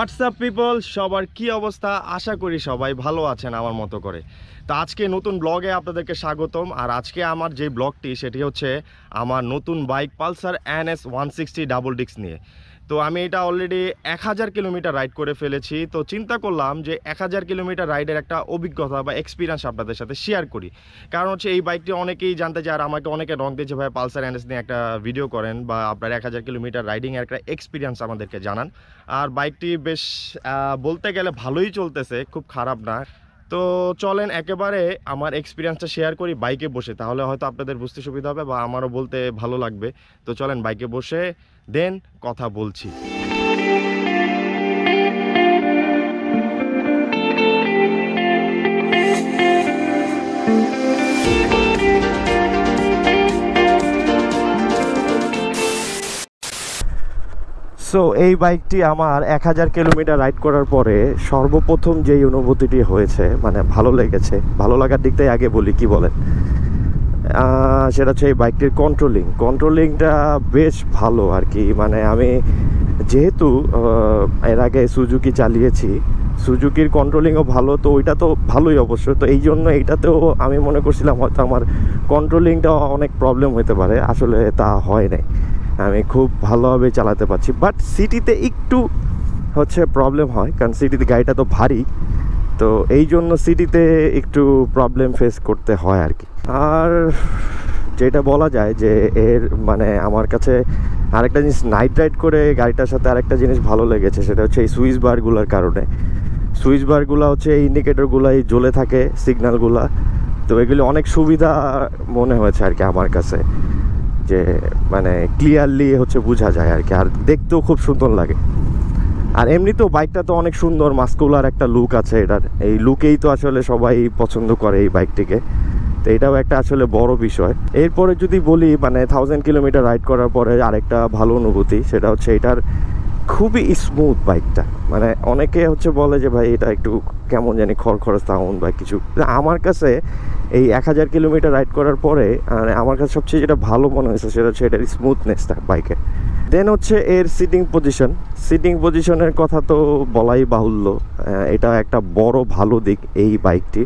WhatsApp people, সবার কি অবস্থা? আশা করি সবাই ভালো আছেন আমার মতো করে। তো আজকে নতুন ব্লগে আপনাদেরকে স্বাগতম। আর আজকে আমার যে ব্লগটি সেটি হচ্ছে আমার নতুন bike Pulsar NS 160 double disc নিয়ে। তো আমি এটা অলরেডি 1000 কিলোমিটার রাইড করে ফেলেছি। তো চিন্তা করলাম যে 1000 কিলোমিটার রাইডের একটা অভিজ্ঞতা বা এক্সপিরিয়েন্স আপনাদের সাথে শেয়ার করি। কারণ হচ্ছে এই বাইকটি অনেকেই জানতে চায়, আর আমাকে অনেকে রং দিয়েছে, ভাই পালসার NS নিয়ে একটা ভিডিও করেন বা আপনার 1000 কিলোমিটার রাইডিংয়ের একটা এক্সপিরিয়েন্স আমাদেরকে জানান। আর বাইকটি বেশ বলতে গেলে ভালোই চলতেছে, খুব খারাপ না। তো চলেন একেবারে আমার এক্সপিরিয়েন্সটা শেয়ার করি বাইকে বসে, তাহলে হয়তো আপনাদের বুঝতে সুবিধা হবে বা আমারও বলতে ভালো লাগবে। তো চলেন বাইকে বসে দেন কথা বলছি। সো এই বাইকটি আমার 1000 কিলোমিটার রাইড করার পরে সর্বপ্রথম যেই অনুভূতিটি হয়েছে, মানে ভালো লেগেছে, ভালো লাগার দিকটাই আগে বলি, কি বলেন, সেটা হচ্ছে এই বাইকটির কন্ট্রোলিংটা বেশ ভালো আর কি। মানে আমি যেহেতু এর আগে সুজুকি চালিয়েছি, সুজুকির কন্ট্রোলিংও ভালো, তো ওইটা তো ভালোই অবশ্য। তো এই জন্য এইটাতেও আমি মনে করছিলাম হয়তো আমার কন্ট্রোলিংটা অনেক প্রবলেম হতে পারে, আসলে তা হয় নাই। আমি খুব ভালোভাবে চালাতে পারছি, বাট সিটিতে একটু হচ্ছে প্রবলেম হয়, কারণ সিটিতে গাড়িটা তো ভারী, তো এই জন্য সিটিতে একটু প্রবলেম ফেস করতে হয় আর কি। আর যেটা বলা যায় যে এর মানে আমার কাছে আরেকটা জিনিস, নাইট রাইড করে গাড়িটার সাথে আরেকটা জিনিস ভালো লেগেছে, সেটা হচ্ছে এই সুইচ বারগুলোর কারণে। সুইচ বারগুলো হচ্ছে এই ইন্ডিকেটরগুলাই জ্বলে থাকে, সিগন্যালগুলা, তো এগুলি অনেক সুবিধা মনে হয়েছে আর কি আমার কাছে, যে মানে ক্লিয়ারলি হচ্ছে বোঝা যায় আর কি, আর দেখতেও খুব সুন্দর লাগে। আর এমনিতেও বাইকটা তো অনেক সুন্দর, মাস্কুলার একটা লুক আছে এটার, এই লুকেই তো আসলে সবাই পছন্দ করে এই বাইকটিকে, তো এটাও একটা আসলে বড় বিষয়। এরপরে যদি বলি মানে 1000 কিলোমিটার রাইড করার পরে আরেকটা ভালো অনুভূতি, সেটা হচ্ছে এটার খুবই স্মুথ বাইকটা। মানে অনেকে হচ্ছে বলে যে ভাই এটা একটু কেমন জানি খড়খড় সাউন্ড বা কিছু, আমার কাছে এই 1000 কিলোমিটার রাইড করার পরে আমার কাছে সবচেয়ে যেটা ভালো মনে হয়েছে সেটা হচ্ছে এটার স্মুথনেসটা বাইকের। দেন হচ্ছে এর সিটিং পজিশনের কথা তো বলাই বাহুল্য, এটা একটা বড় ভালো দিক এই বাইকটি।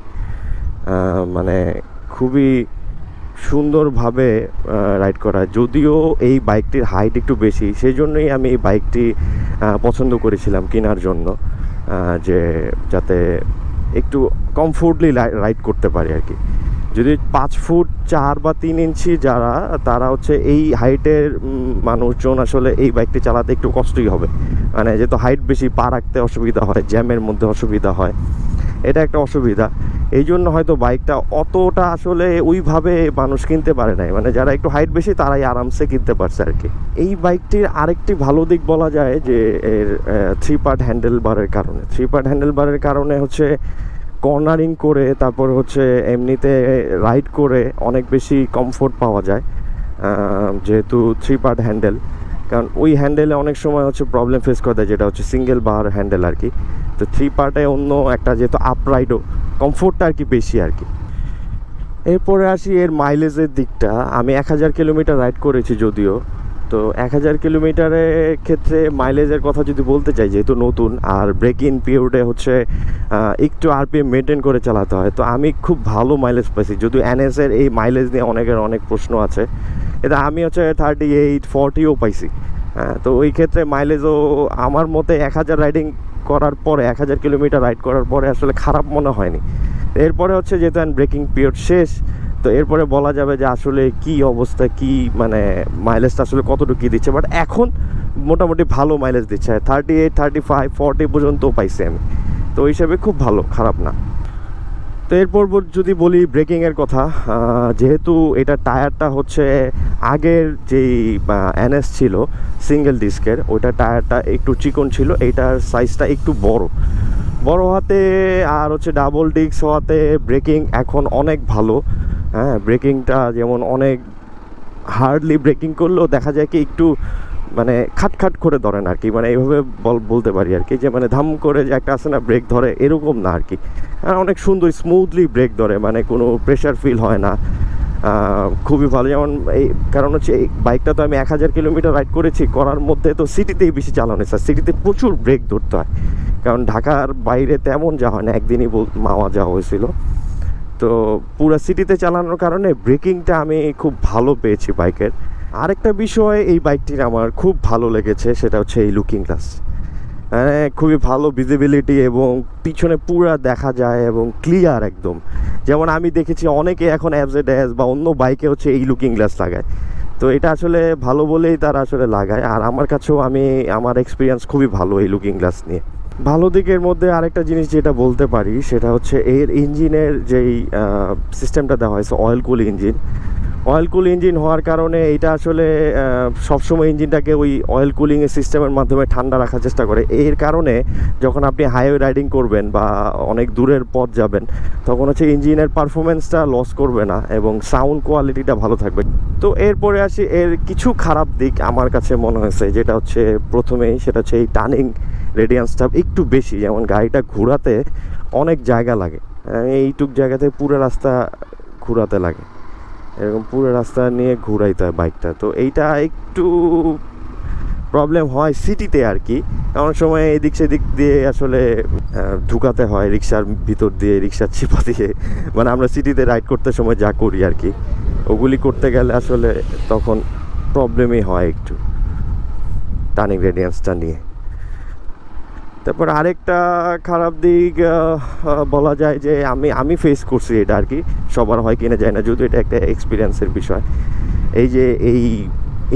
মানে খুবই সুন্দরভাবে রাইড করা, যদিও এই বাইকটির হাইট একটু বেশি, সেই জন্যই আমি এই বাইকটি পছন্দ করেছিলাম কেনার জন্য, যে যাতে একটু কমফোর্টলি রাইড করতে পারি আর কি। যদি 5 ফুট 4 বা 3 ইঞ্চি যারা, তারা হচ্ছে এই হাইটের মানুষজন আসলে এই বাইকটি চালাতে একটু কষ্টই হবে, মানে যেহেতু হাইট বেশি, পা রাখতে অসুবিধা হয়, জ্যামের মধ্যে অসুবিধা হয়, এটা একটা অসুবিধা। এই জন্য হয়তো বাইকটা অতটা আসলে ওইভাবে মানুষ কিনতে পারে নাই, মানে যারা একটু হাইট বেশি তারাই আরামসে কিনতে পারছে আর কি। এই বাইকটির আরেকটি ভালো দিক বলা যায় যে এর 3 পার্ট হ্যান্ডেল বারের কারণে হচ্ছে কর্নারিং করে, তারপর হচ্ছে এমনিতে রাইড করে অনেক বেশি কমফোর্ট পাওয়া যায়, যেহেতু 3 পার্ট হ্যান্ডেল। কারণ ওই হ্যান্ডেলে অনেক সময় হচ্ছে প্রবলেম ফেস করে দেয়, যেটা হচ্ছে সিঙ্গেল বার হ্যান্ডেল আর কি। তো 3 পার্টে অন্য একটা, যেহেতু আপরাইডও কমফোর্টটা আর কি বেশি আর কি। এরপরে আসি এর মাইলেজের দিকটা। আমি 1000 কিলোমিটার রাইড করেছি যদিও, তো 1000 কিলোমিটারের ক্ষেত্রে মাইলেজের কথা যদি বলতে চাই, যেহেতু নতুন আর ব্রেক ইন পিরিয়ডে হচ্ছে একটু আরপিএম মেনটেন করে চালাতে হয়, তো আমি খুব ভালো মাইলেজ পাইছি। যদিও NS-এর এই মাইলেজ নিয়ে অনেকের অনেক প্রশ্ন আছে, এটা আমি হচ্ছে 38-40ও পাইছি। তো ওই ক্ষেত্রে মাইলেজও আমার মতে 1000 রাইডিং করার পরে, 1000 কিলোমিটার রাইড করার পরে আসলে খারাপ মনে হয়নি। এরপরে হচ্ছে যেহেতু ব্রেকিং পিরিয়ড শেষ, তো এরপরে বলা যাবে যে আসলে কি অবস্থা, কি মানে মাইলেজটা আসলে কতটুকু কী দিচ্ছে, বাট এখন মোটামুটি ভালো মাইলেজ দিচ্ছে, 38, 35, 40 পর্যন্ত পাইছি আমি, তো ওই হিসাবে খুব ভালো, খারাপ না। তো এরপর যদি বলি ব্রেকিংয়ের কথা, যেহেতু এটা টায়ারটা হচ্ছে আগের যেই NS ছিল সিঙ্গেল ডিস্কের, ওইটা টায়ারটা একটু চিকন ছিল, এইটার সাইজটা একটু বড় হাতে, আর হচ্ছে ডাবল ডিস্ক হওয়াতে ব্রেকিং এখন অনেক ভালো। ব্রেকিংটা যেমন অনেক হার্ডলি ব্রেকিং করলেও দেখা যায় কি একটু মানে খাটখাট করে ধরেন আর কি, মানে এইভাবে বলতে পারি আর কি, যে মানে ধাম করে যে একটা আছে না ব্রেক ধরে, এরকম না আর কি। অনেক সুন্দর স্মুথলি ব্রেক ধরে, মানে কোনো প্রেশার ফিল হয় না, খুবই ভালো। যেমন এই কারণ হচ্ছে এই বাইকটা তো আমি 1000 কিলোমিটার রাইড করেছি, করার মধ্যে তো সিটিতেই বেশি চালানো হয়েছে। সিটিতে প্রচুর ব্রেক ধরতে হয়, কারণ ঢাকার বাইরে তেমন যাওয়া হয় না, একদিনই মাওয়া যাওয়া হয়েছিল। তো পুরো সিটিতে চালানোর কারণে ব্রেকিংটা আমি খুব ভালো পেয়েছি বাইকের। আরেকটা বিষয় এই বাইকটির আমার খুব ভালো লেগেছে, সেটা হচ্ছে এই লুকিং গ্লাস। মানে খুবই ভালো ভিজিবিলিটি এবং পিছনে পুরা দেখা যায় এবং ক্লিয়ার একদম। যেমন আমি দেখেছি অনেকে এখন এফজেডএস বা অন্য বাইকে হচ্ছে এই লুকিং গ্লাস লাগায়, তো এটা আসলে ভালো বলেই তারা আসলে লাগায়। আর আমার কাছেও আমার এক্সপিরিয়েন্স খুবই ভালো এই লুকিং গ্লাস নিয়ে। ভালো দিকের মধ্যে আরেকটা জিনিস যেটা বলতে পারি সেটা হচ্ছে এর ইঞ্জিনের যেই সিস্টেমটা দেওয়া হয়েছে, অয়েল কুল ইঞ্জিন। অয়েল কুল ইঞ্জিন হওয়ার কারণে এটা আসলে সবসময় ইঞ্জিনটাকে ওই অয়েল কুলিংয়ের সিস্টেমের মাধ্যমে ঠান্ডা রাখার চেষ্টা করে। এর কারণে যখন আপনি হাইওয়ে রাইডিং করবেন বা অনেক দূরের পথ যাবেন, তখন হচ্ছে ইঞ্জিনের পারফরমেন্সটা লস করবে না এবং সাউন্ড কোয়ালিটিটা ভালো থাকবে। তো এরপরে আসি এর কিছু খারাপ দিক আমার কাছে মনে হয়েছে, যেটা হচ্ছে প্রথমেই সেটা হচ্ছে এই টার্নিং রেডিয়ান্সটা একটু বেশি। যেমন গাড়িটা ঘোরাতে অনেক জায়গা লাগে, এইটুক জায়গাতে পুরো রাস্তা ঘোরাতে লাগে, এরকম পুরো রাস্তা নিয়ে ঘুরাইতে হয় বাইকটা। তো এইটা একটু প্রবলেম হয় সিটিতে আর কি। এমন সময় এদিক সেদিক দিয়ে আসলে ঢুকাতে হয় রিক্সার ভিতর দিয়ে, রিক্সার চিপা দিয়ে, মানে আমরা সিটিতে রাইড করতে সময় যা করি আর কি, ওগুলি করতে গেলে আসলে তখন প্রবলেমই হয় একটু টার্নিং রেডিয়ান্সটা নিয়ে। তারপর আরেকটা খারাপ দিক বলা যায় যে আমি ফেস করছি এটা আর কি, সবার হয় কিনা যায় না, যদিও এটা একটা এক্সপিরিয়েন্সের বিষয়। এই যে এই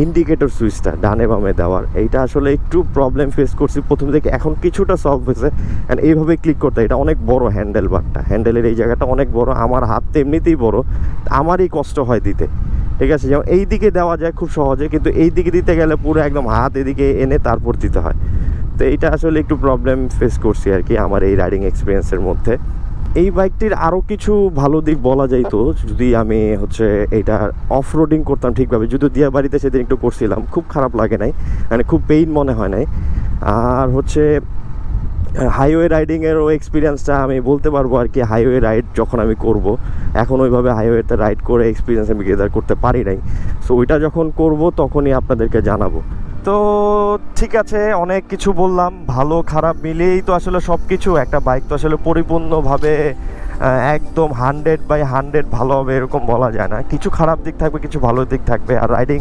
ইন্ডিকেটর সুইচটা ডানে বামে দেওয়ার, এইটা আসলে একটু প্রবলেম ফেস করছি প্রথম থেকে, এখন কিছুটা সলভ হয়েছে। অ্যান্ড এইভাবে ক্লিক করতে, এটা অনেক বড় হ্যান্ডেল বারটা, হ্যান্ডেলের এই জায়গাটা অনেক বড়, আমার হাত তো এমনিতেই বড়, আমারই কষ্ট হয় দিতে। ঠিক আছে, যেমন এই দিকে দেওয়া যায় খুব সহজে, কিন্তু এই দিকে দিতে গেলে পুরো একদম হাত এদিকে এনে তারপর দিতে হয়। তো এইটা আসলে একটু প্রবলেম ফেস করছি আর কি আমার এই রাইডিং এক্সপিরিয়েন্সের মধ্যে। এই বাইকটির আরও কিছু ভালো দিক বলা যাইতো যদি আমি হচ্ছে এটা অফ রোডিং করতাম ঠিকভাবে, যদিও দিয়া বাড়িতে সেদিন একটু করছিলাম, খুব খারাপ লাগে নাই, মানে খুব পেইন মনে হয় নাই। আর হচ্ছে হাইওয়ে রাইডিংয়েরও এক্সপিরিয়েন্সটা আমি বলতে পারবো আর কি, হাইওয়ে রাইড যখন আমি করব, এখন ওইভাবে হাইওয়েতে রাইড করে এক্সপিরিয়েন্স আমি গেদার করতে পারি নাই। সো ওইটা যখন করব তখনই আপনাদেরকে জানাবো। তো ঠিক আছে, অনেক কিছু বললাম, ভালো খারাপ মিলিয়েই তো আসলে সব কিছু। একটা বাইক তো আসলে পরিপূর্ণভাবে একদম 100/100 ভালো হবে এরকম বলা যায় না, কিছু খারাপ দিক থাকবে, কিছু ভালো দিক থাকবে। আর রাইডিং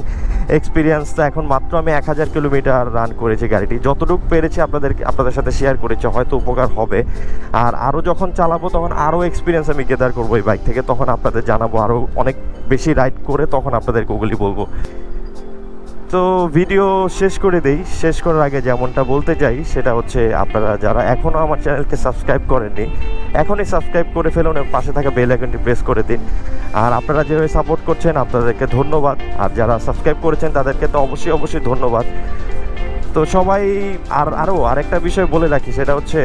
এক্সপিরিয়েন্সটা এখন মাত্র আমি 1000 কিলোমিটার রান করেছি গাড়িটি, যতটুকু পেরেছি আপনাদের সাথে শেয়ার করেছি, হয়তো উপকার হবে। আর আরও যখন চালাবো তখন আরও এক্সপিরিয়েন্স আমি গেদার করবো এই বাইক থেকে, তখন আপনাদের জানাবো, আরও অনেক বেশি রাইড করে তখন আপনাদেরকে ওগুলি বলবো। তো ভিডিও শেষ করে দেই, শেষ করার আগে যেমনটা বলতে চাই সেটা হচ্ছে, আপনারা যারা এখনও আমার চ্যানেলকে সাবস্ক্রাইব করেননি, এখনই সাবস্ক্রাইব করে ফেলুন এবং পাশে থাকা বেল আইকনটি প্রেস করে দিন। আর আপনারা যেভাবে সাপোর্ট করছেন আপনাদেরকে ধন্যবাদ, আর যারা সাবস্ক্রাইব করেছেন তাদেরকে তো অবশ্যই ধন্যবাদ। তো সবাই আরও আরেকটা বিষয় বলে রাখি, সেটা হচ্ছে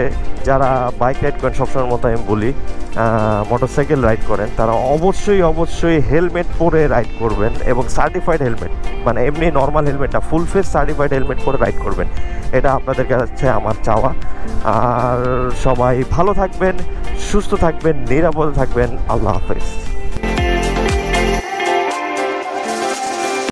যারা বাইক রাইড করেন, সবসময়ের মতো আমি বলি, মোটরসাইকেল রাইড করেন, তারা অবশ্যই হেলমেট পরে রাইড করবেন এবং সার্টিফাইড হেলমেট, মানে এমনি নর্মাল হেলমেট না, ফুল ফেস সার্টিফাইড হেলমেট পরে রাইড করবেন, এটা আপনাদের কাছে আমার চাওয়া। আর সবাই ভালো থাকবেন, সুস্থ থাকবেন, নিরাপদে থাকবেন। আল্লাহ হাফেজ।